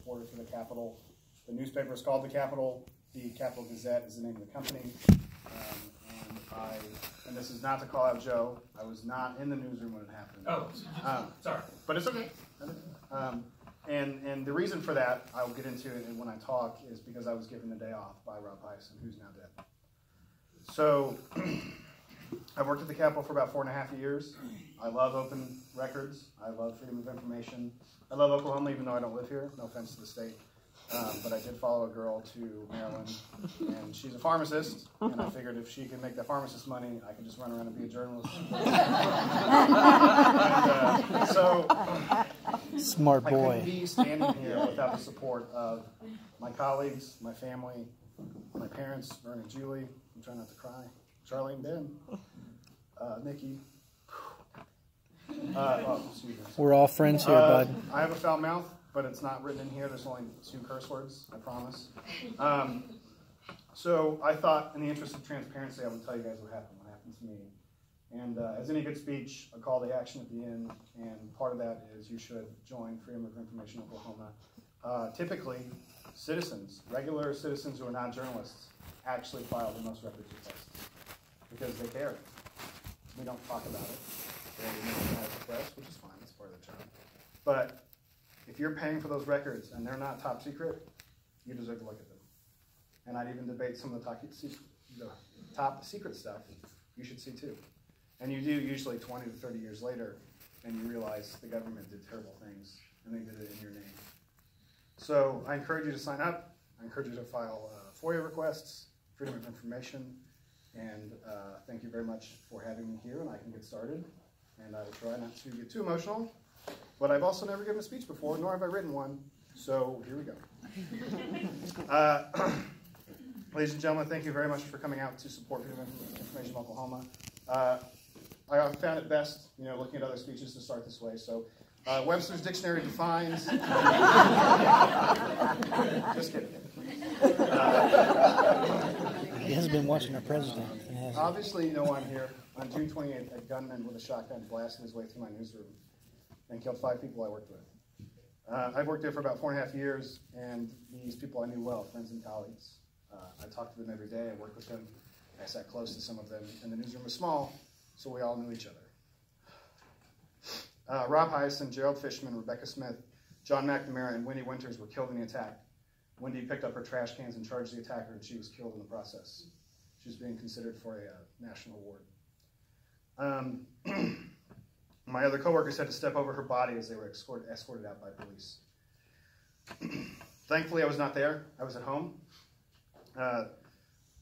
reporter for the Capital. The newspaper is called the Capital. The Capital Gazette is the name of the company. And this is not to call out Joe. I was not in the newsroom when it happened. Oh, sorry. But it's okay. And the reason for that, I'll get into it when I talk, is because I was given the day off by Rob Hyson, who's now dead. So I've worked at the Capitol for about 4.5 years. I love open records. I love freedom of information. I love Oklahoma, even though I don't live here. No offense to the state. But I did follow a girl to Maryland, and she's a pharmacist, and I figured if she can make that pharmacist money, I can just run around and be a journalist. Smart boy. I couldn't be standing here without the support of my colleagues, my family, my parents, Vern and Julie. I'm trying not to cry. Charlene, Ben, Nikki. Excuse me. We're all friends here, bud. I have a foul mouth, but it's not written in here. There's only 2 curse words, I promise. So I thought, in the interest of transparency, I would tell you guys what happened to me. And as any good speech, a call to action at the end, and part of that is you should join Freedom of Information Oklahoma. Typically, citizens, regular citizens who are not journalists, actually file the most records requests because they care. We don't talk about it. They make it as a press, which is fine. It's part of the job. But if you're paying for those records and they're not top secret, you deserve to look at them. And I'd even debate some of the top secret stuff you should see too. And you do usually 20 to 30 years later, and you realize the government did terrible things, and they did it in your name. So I encourage you to sign up. I encourage you to file FOIA requests, Freedom of Information, and thank you very much for having me here, and I can get started. And I will try not to get too emotional, but I've also never given a speech before, nor have I written one, so here we go. Ladies and gentlemen, thank you very much for coming out to support Freedom of Information Oklahoma. I found it best, looking at other speeches to start this way. So, Webster's Dictionary defines. Just kidding. He hasn't been watching our president. Obviously, you know why I'm here. On June 28th, a gunman with a shotgun blasted his way through my newsroom and killed 5 people I worked with. I've worked there for about 4.5 years, and these people I knew well, friends and colleagues. I talked to them every day. I worked with them. I sat close to some of them, and the newsroom was small, so we all knew each other. Rob Hyson, Gerald Fishman, Rebecca Smith, John McNamara, and Wendy Winters were killed in the attack. Wendy picked up her trash cans and charged the attacker, and she was killed in the process. She was being considered for a national award. My other coworkers had to step over her body as they were escorted out by police. Thankfully, I was not there. I was at home.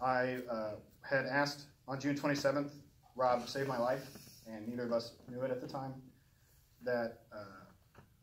I had asked on June 27th, Rob saved my life, and neither of us knew it at the time. But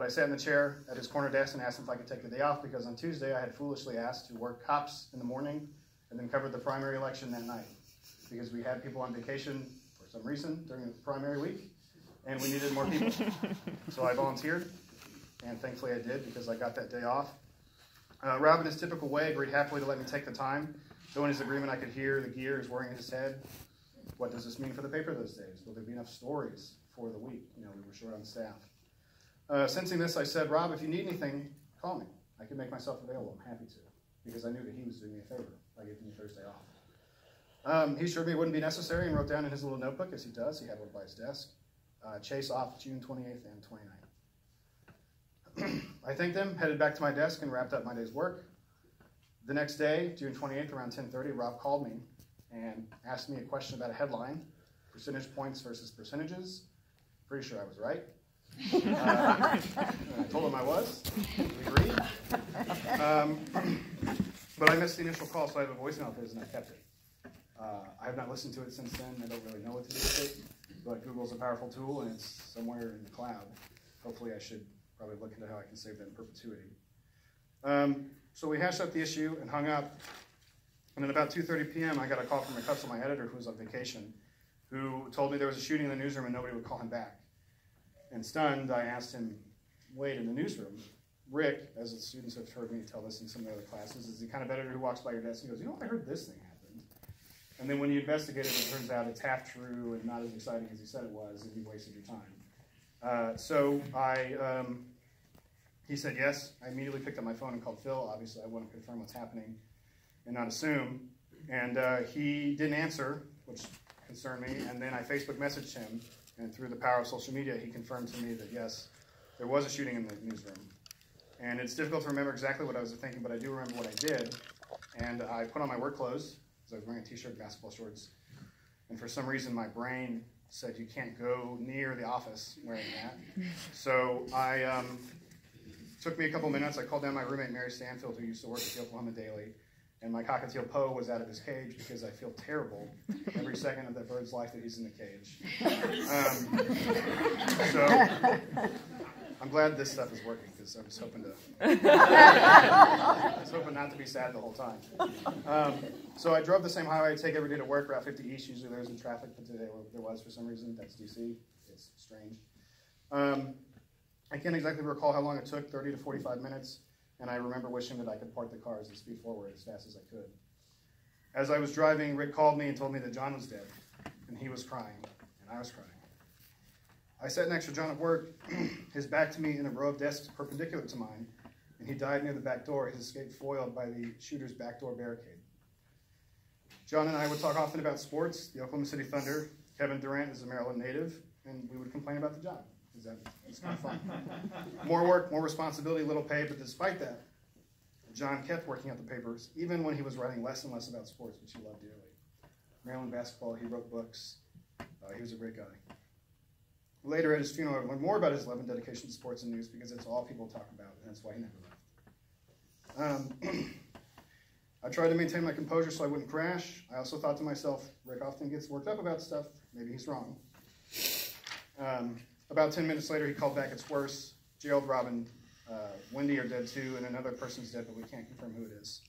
I sat in the chair at his corner desk and asked him if I could take the day off, because on Tuesday I had foolishly asked to work cops in the morning and then covered the primary election that night, because we had people on vacation for some reason during the primary week, and we needed more people. So I volunteered, and thankfully I did, because I got that day off. Rob, in his typical way, agreed happily to let me take the time. Though in his agreement I could hear the gears whirring in his head. What does this mean for the paper those days? Will there be enough stories for the week? We were short on staff. Sensing this, I said, Rob, if you need anything, call me. I can make myself available. I'm happy to, because I knew that he was doing me a favor by giving me Thursday off. He assured me it wouldn't be necessary and wrote down in his little notebook, as he does, he had one by his desk, chase off June 28th and 29th. I thanked him, headed back to my desk, and wrapped up my day's work. The next day, June 28th, around 10:30, Rob called me and asked me a question about a headline, percentage points versus percentages. Pretty sure I was right. I told him I was. We agreed. But I missed the initial call, so I have a voicemail of his, and I kept it. I have not listened to it since then. I don't really know what to do with it, but Google's a powerful tool, and it's somewhere in the cloud. Hopefully I should probably look into how I can save that in perpetuity. So we hashed out the issue and hung up. And then about 2:30 p.m., I got a call from my editor, who was on vacation, who told me there was a shooting in the newsroom and nobody would call him back. And stunned, I asked him, wait, in the newsroom? Rick, as the students have heard me tell this in some of the other classes, is the kind of editor who walks by your desk and goes, I heard this thing happened. And then when you investigate it, it turns out it's half true and not as exciting as he said it was, and you wasted your time. So I He said yes. I immediately picked up my phone and called Phil. Obviously, I wanted to confirm what's happening and not assume. And he didn't answer, which concerned me. And then I Facebook messaged him, and through the power of social media, he confirmed to me that yes, there was a shooting in the newsroom. And it's difficult to remember exactly what I was thinking, but I do remember what I did. And I put on my work clothes, because I was wearing a t-shirt and basketball shorts. And for some reason, my brain said you can't go near the office wearing that. So took me a couple minutes. I called down my roommate, Mary Stanfield, who used to work at the Oklahoma Daily. And my cockatiel Poe was out of his cage because I feel terrible every second of that bird's life that he's in the cage. So I'm glad this stuff is working because I was hoping not to be sad the whole time. So I drove the same highway I take every day to work, Route 50 East. Usually there isn't traffic, but today there was for some reason. That's DC. It's strange. I can't exactly recall how long it took, 30 to 45 minutes. And I remember wishing that I could park the cars and speed forward as fast as I could. As I was driving, Rick called me and told me that John was dead, and he was crying, and I was crying. I sat next to John at work, his back to me in a row of desks perpendicular to mine, and he died near the back door, his escape foiled by the shooter's back door barricade. John and I would talk often about sports, the Oklahoma City Thunder. Kevin Durant is a Maryland native, and we would complain about the job. It's kind of fun. More work, more responsibility, little pay, but despite that, John kept working at the papers, even when he was writing less and less about sports, which he loved dearly. Maryland basketball, he wrote books. He was a great guy. Later at his funeral, I learned more about his love and dedication to sports and news because it's all people talk about, and that's why he never left. I tried to maintain my composure so I wouldn't crash. I also thought to myself, Rick often gets worked up about stuff. Maybe he's wrong. About 10 minutes later, he called back, it's worse. Gerald, Robin, Wendy are dead too, and another person's dead, but we can't confirm who it is.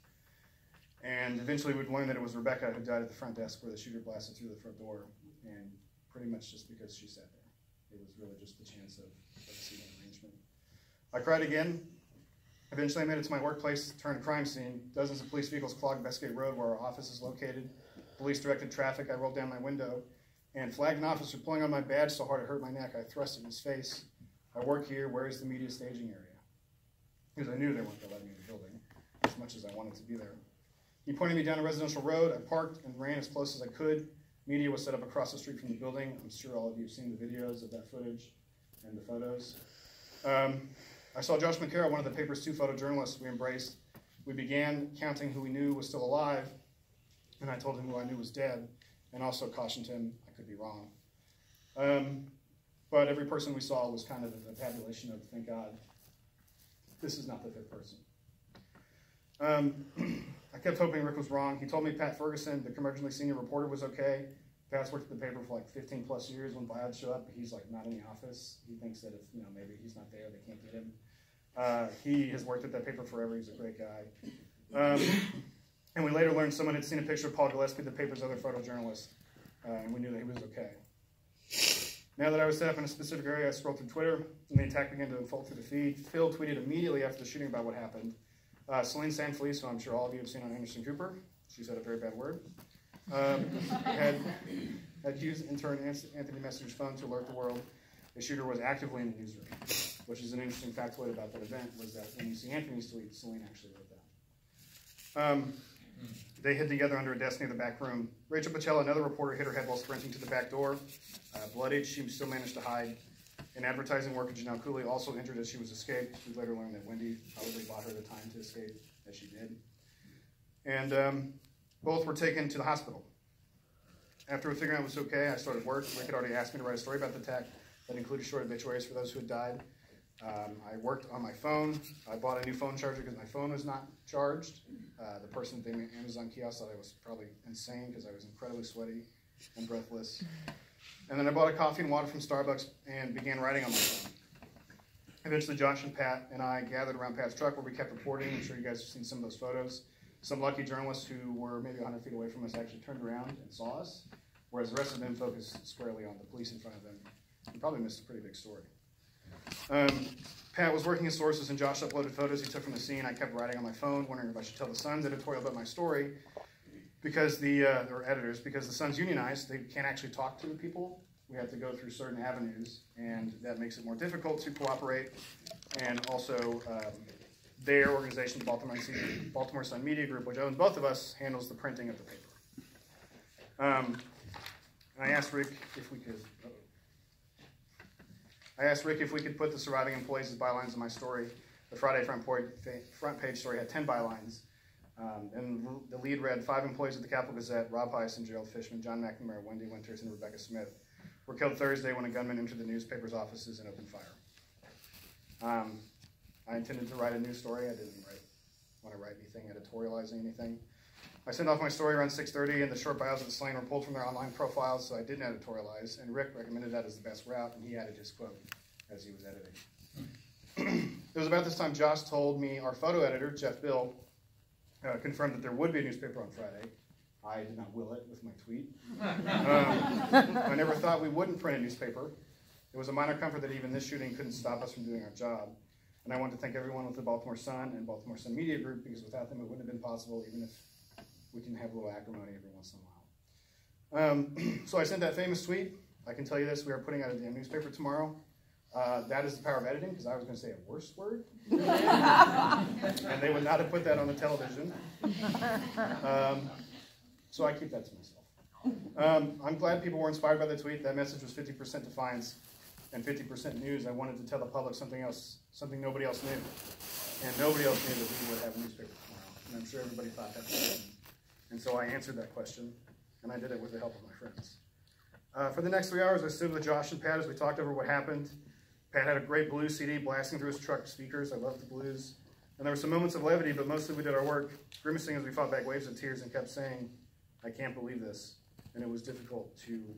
And eventually we'd learn that it was Rebecca who died at the front desk where the shooter blasted through the front door, and pretty much just because she sat there. It was really just the chance of a seating arrangement. I cried again. Eventually I made it to my workplace, turned crime scene. Dozens of police vehicles clogged Bestgate Road where our office is located. Police directed traffic. I rolled down my window and flagged an officer pulling on my badge so hard it hurt my neck. I thrust it in his face. I work here. Where is the media staging area? Because I knew they weren't going to let me in the building as much as I wanted to be there. He pointed me down a residential road. I parked and ran as close as I could. Media was set up across the street from the building. I'm sure all of you have seen the videos of that footage and the photos. I saw Josh McCarroll, one of the paper's 2 photojournalists we embraced. We began counting who we knew was still alive, and I told him who I knew was dead, and also cautioned him I could be wrong. But every person we saw was kind of a tabulation of, thank God, this is not the 5th person. I kept hoping Rick was wrong. He told me Pat Ferguson, the curmudgeonly senior reporter, was okay. Pat's worked at the paper for like 15 plus years. When Bayard showed up, he's like not in the office. He thinks that if maybe he's not there, they can't get him. He has worked at that paper forever. He's a great guy. And we later learned someone had seen a picture of Paul Gillespie, the paper's other photojournalist, and we knew that he was okay. Now that I was set up in a specific area, I scrolled through Twitter, and the attack began to unfold through the feed. Phil tweeted immediately after the shooting about what happened. Celine Sanfelice, who I'm sure all of you have seen on Anderson Cooper, she said a very bad word, had used intern Anthony Messenger's phone to alert the world the shooter was actively in the newsroom, which is an interesting factoid about that event, was that when you see Anthony's tweet, Celine actually wrote that. They hid together under a desk near the back room. Rachel Pachella, another reporter, hit her head while sprinting to the back door. Bloodied, she still managed to hide. An advertising worker, Janelle Cooley, also injured as she was escaped. We later learned that Wendy probably bought her the time to escape, as she did. And both were taken to the hospital. After we figured out it was okay, I started work. Rick had already asked me to write a story about the attack that included short obituaries for those who had died. I worked on my phone. I bought a new phone charger because my phone was not charged. The person at the Amazon kiosk thought I was probably insane because I was incredibly sweaty and breathless. And then I bought a coffee and water from Starbucks and began writing on my phone. Eventually, Josh and Pat and I gathered around Pat's truck where we kept reporting. I'm sure you guys have seen some of those photos. Some lucky journalists who were maybe 100 feet away from us actually turned around and saw us, whereas the rest of them focused squarely on the police in front of them. We probably missed a pretty big story. Pat was working his sources, and Josh uploaded photos he took from the scene. I kept writing on my phone, wondering if I should tell the Sun's editorial about my story, because or editors, because the Sun's unionized. They can't actually talk to the people we have to go through certain avenues, and that makes it more difficult to cooperate. And also, their organization, the Baltimore Sun Media Group, which owns both of us, handles the printing of the paper. And I asked Rick if we could. Put the surviving employees as bylines in my story. The Friday front page story had 10 bylines. And the lead read, 5 employees of the Capital Gazette, Rob Hyson, Gerald Fishman, John McNamara, Wendy Winters, and Rebecca Smith, were killed Thursday when a gunman entered the newspaper's offices and opened fire. I intended to write a news story. I didn't want to write anything, editorializing anything. I sent off my story around 6:30, and the short bios of the slain were pulled from their online profiles, so I didn't editorialize, and Rick recommended that as the best route, and he added his quote as he was editing. It was about this time Josh told me our photo editor, Jeff Bill, confirmed that there would be a newspaper on Friday. I did not will it with my tweet. I never thought we wouldn't print a newspaper. It was a minor comfort that even this shooting couldn't stop us from doing our job. And I want to thank everyone with the Baltimore Sun and Baltimore Sun Media Group, because without them it wouldn't have been possible, even if we can have a little acrimony every once in a while. So I sent that famous tweet. I can tell you this, we are putting out a damn newspaper tomorrow. That is the power of editing, because I was going to say a worse word. And they would not have put that on the television. So I keep that to myself. I'm glad people were inspired by the tweet. That message was 50% defiance and 50% news. I wanted to tell the public something nobody else knew. And nobody else knew that we would have a newspaper tomorrow. And I'm sure everybody thought that was. And so I answered that question, and I did it with the help of my friends. For the next 3 hours, I stood with Josh and Pat as we talked over what happened. Pat had a great blues CD blasting through his truck speakers. I loved the blues. And there were some moments of levity, but mostly we did our work, grimacing as we fought back waves of tears and kept saying, I can't believe this. And it was difficult to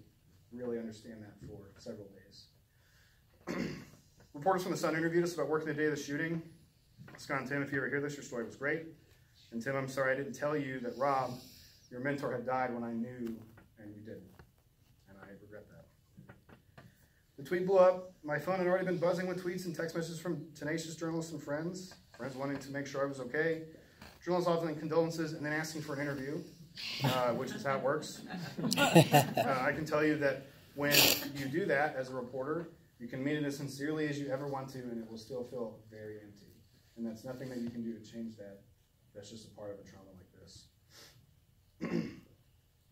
really understand that for several days. Reporters from the Sun interviewed us about working the day of the shooting. Scott and Tim, if you ever hear this, your story was great. And Tim, I'm sorry I didn't tell you that Rob, your mentor, had died when I knew, and you didn't. And I regret that. The tweet blew up. My phone had already been buzzing with tweets and text messages from tenacious journalists and friends wanting to make sure I was okay, journalists offering condolences, and then asking for an interview, which is how it works. I can tell you that when you do that as a reporter, you can mean it as sincerely as you ever want to, and it will still feel very empty. And that's nothing that you can do to change that. That's just a part of a trauma like this.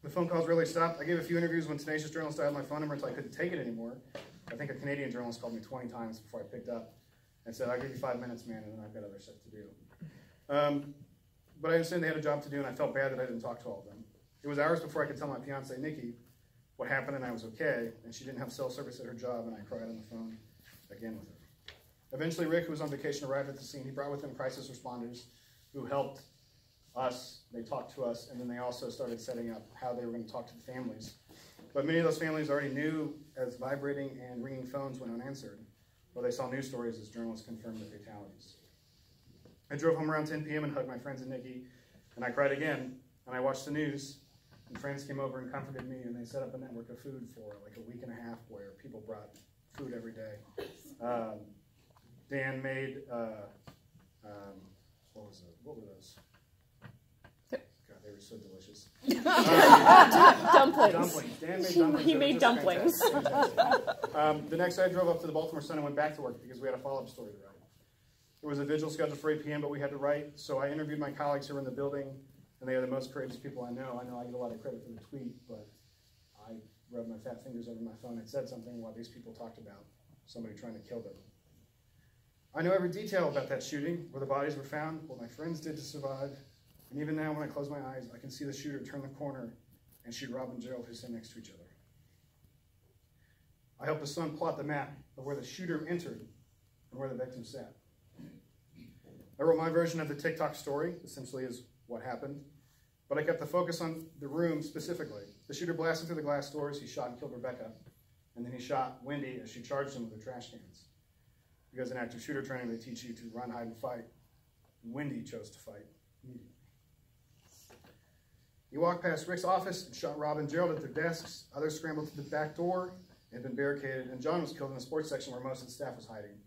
The phone calls really stopped. I gave a few interviews when tenacious journalists dialed my phone number until I couldn't take it anymore. I think a Canadian journalist called me 20 times before I picked up and said, I'll give you 5 minutes, man, and then I've got other stuff to do. But I understand they had a job to do, and I felt bad that I didn't talk to all of them. It was hours before I could tell my fiance, Nikki, what happened, and I was okay, and she didn't have cell service at her job, and I cried on the phone again with her. Eventually, Rick, who was on vacation, arrived at the scene. He brought with him crisis responders who helped us. They talked to us, and then they also started setting up how they were going to talk to the families. But many of those families already knew as vibrating and ringing phones went unanswered, or they saw news stories as journalists confirmed the fatalities. I drove home around 10 p.m. and hugged my friends and Nikki, and I cried again, and I watched the news, and friends came over and comforted me, and they set up a network of food for like a week and a half where people brought food every day. Dan made, what were those? God, they were so delicious. Dumplings. Dan made dumplings. He made dumplings. The next day I drove up to the Baltimore Sun and went back to work because we had a follow-up story to write. There was a vigil scheduled for 8 p.m., but we had to write, so I interviewed my colleagues who were in the building, and they are the most courageous people I know. I know I get a lot of credit for the tweet, but I rubbed my fat fingers over my phone and said something while these people talked about somebody trying to kill them. I know every detail about that shooting, where the bodies were found, what my friends did to survive, and even now when I close my eyes, I can see the shooter turn the corner and shoot Rob and Gerald, who sit next to each other. I helped the Sun plot the map of where the shooter entered and where the victim sat. I wrote my version of the TikTok story, essentially is what happened, but I kept the focus on the room specifically. The shooter blasted through the glass doors, he shot and killed Rebecca, and then he shot Wendy as she charged him with her trash cans. Because in active shooter training, they teach you to run, hide, and fight. Wendy chose to fight immediately. He walked past Rick's office and shot Rob and Gerald at their desks. Others scrambled to the back door. It had been barricaded, and John was killed in the sports section where most of the staff was hiding.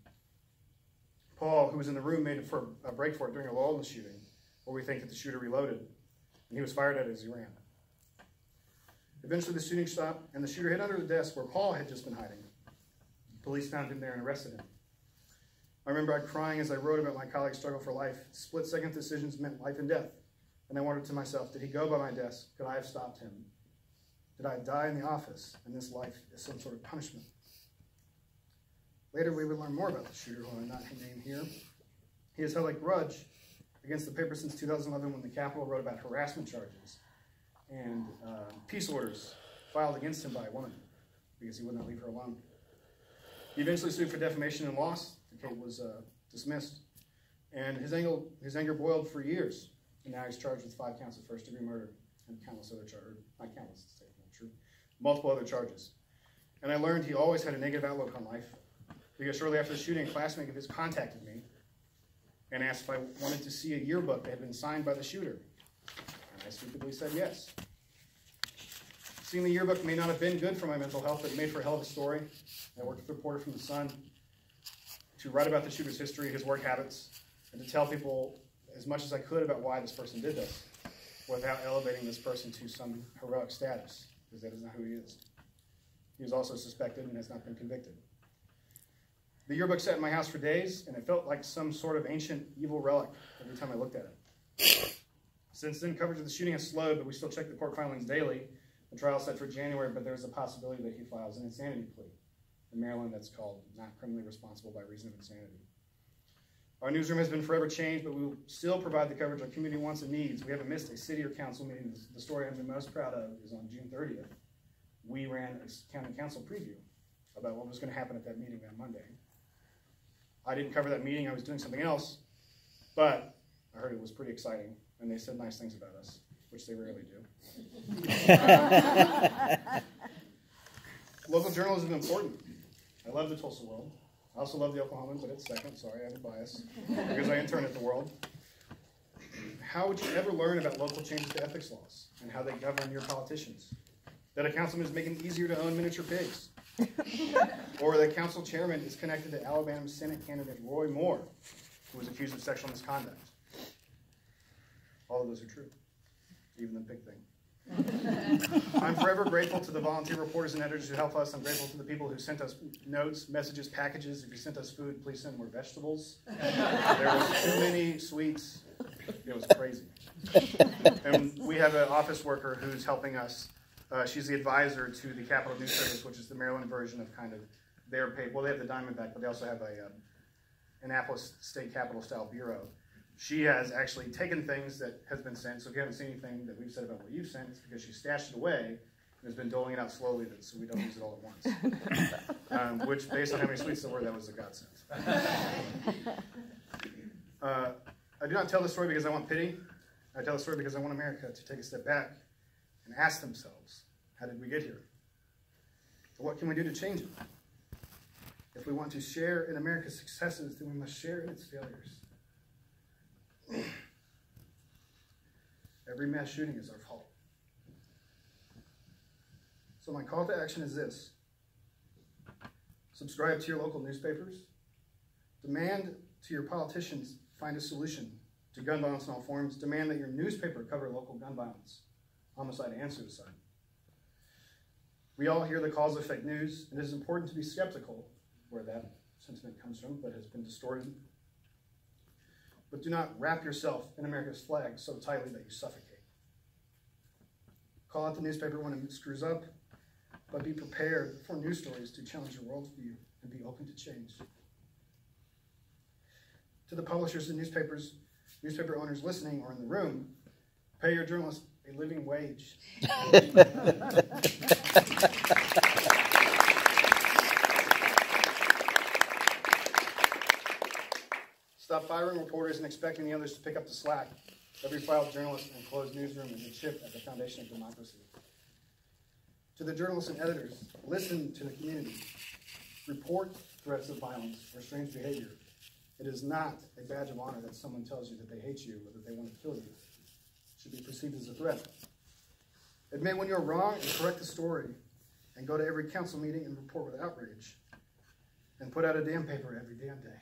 Paul, who was in the room, made a break for it during a lull in the shooting, where we think that the shooter reloaded, and he was fired at as he ran. Eventually the shooting stopped, and the shooter hid under the desk where Paul had just been hiding. Police found him there and arrested him. I remember crying as I wrote about my colleague's struggle for life. Split-second decisions meant life and death. And I wondered to myself, did he go by my desk? Could I have stopped him? Did I die in the office, and this life is some sort of punishment? Later, we would learn more about the shooter, who I'm not named here. He has held a grudge against the paper since 2011 when the Capital wrote about harassment charges and peace orders filed against him by a woman because he would not leave her alone. He eventually sued for defamation and lost. The case was dismissed. And his anger boiled for years. And now he's charged with 5 counts of first-degree murder and countless other charges. Not countless, to say not true. Multiple other charges. And I learned he always had a negative outlook on life because shortly after the shooting, a classmate of his contacted me and asked if I wanted to see a yearbook that had been signed by the shooter. And I stupidly said yes. Seeing the yearbook may not have been good for my mental health, but it made for a hell of a story. I worked with a reporter from The Sun to write about the shooter's history, his work habits, and to tell people as much as I could about why this person did this, without elevating this person to some heroic status, because that is not who he is. He was also suspected and has not been convicted. The yearbook sat in my house for days, and it felt like some sort of ancient evil relic every time I looked at it. Since then, coverage of the shooting has slowed, but we still check the court filings daily. The trial is set for January, but there's a possibility that he files an insanity plea. In Maryland, that's called not criminally responsible by reason of insanity. Our newsroom has been forever changed, but we will still provide the coverage our community wants and needs. We haven't missed a city or council meeting. The story I'm the most proud of is on June 30th. We ran a county council preview about what was going to happen at that meeting that Monday. I didn't cover that meeting. I was doing something else, but I heard it was pretty exciting, and they said nice things about us, which they rarely do. Local journalism is important. I love the Tulsa World. I also love the Oklahoman, but it's second. Sorry, I have a bias because I intern at the World. How would you ever learn about local changes to ethics laws and how they govern your politicians? That a councilman is making it easier to own miniature pigs. Or that council chairman is connected to Alabama Senate candidate Roy Moore, who was accused of sexual misconduct. All of those are true, even the pig thing. I'm forever grateful to the volunteer reporters and editors who help us. I'm grateful to the people who sent us notes, messages, packages. If you sent us food, please send more vegetables. There was too many sweets. It was crazy. And we have an office worker who's helping us. She's the advisor to the Capital News Service, which is the Maryland version of kind of their paper. Well, they have the Diamondback, but they also have a Annapolis State Capitol style bureau. She has actually taken things that has been sent, so if you haven't seen anything that we've said about what you've sent, it's because she stashed it away and has been doling it out slowly so we don't use it all at once. Which, based on how many sweets there were, that was a godsend. I do not tell the story because I want pity. I tell the story because I want America to take a step back and ask themselves, how did we get here? What can we do to change it? If we want to share in America's successes, then we must share in its failures. Every mass shooting is our fault. So my call to action is this. Subscribe to your local newspapers. Demand to your politicians find a solution to gun violence in all forms. Demand that your newspaper cover local gun violence, homicide, and suicide. We all hear the calls of fake news. It is important to be skeptical where that sentiment comes from, but has been distorted. But do not wrap yourself in America's flag so tightly that you suffocate. Call out the newspaper when it screws up, but be prepared for news stories to challenge your worldview and be open to change. To the publishers and newspaper owners listening or in the room, pay your journalists a living wage. Stop firing reporters and expecting the others to pick up the slack. Every filed journalist and closed newsroom is a chip at the foundation of democracy. To the journalists and editors, listen to the community. Report threats of violence or strange behavior. It is not a badge of honor that someone tells you that they hate you or that they want to kill you. It should be perceived as a threat. Admit when you're wrong and correct the story, and go to every council meeting and report with outrage, and put out a damn paper every damn day.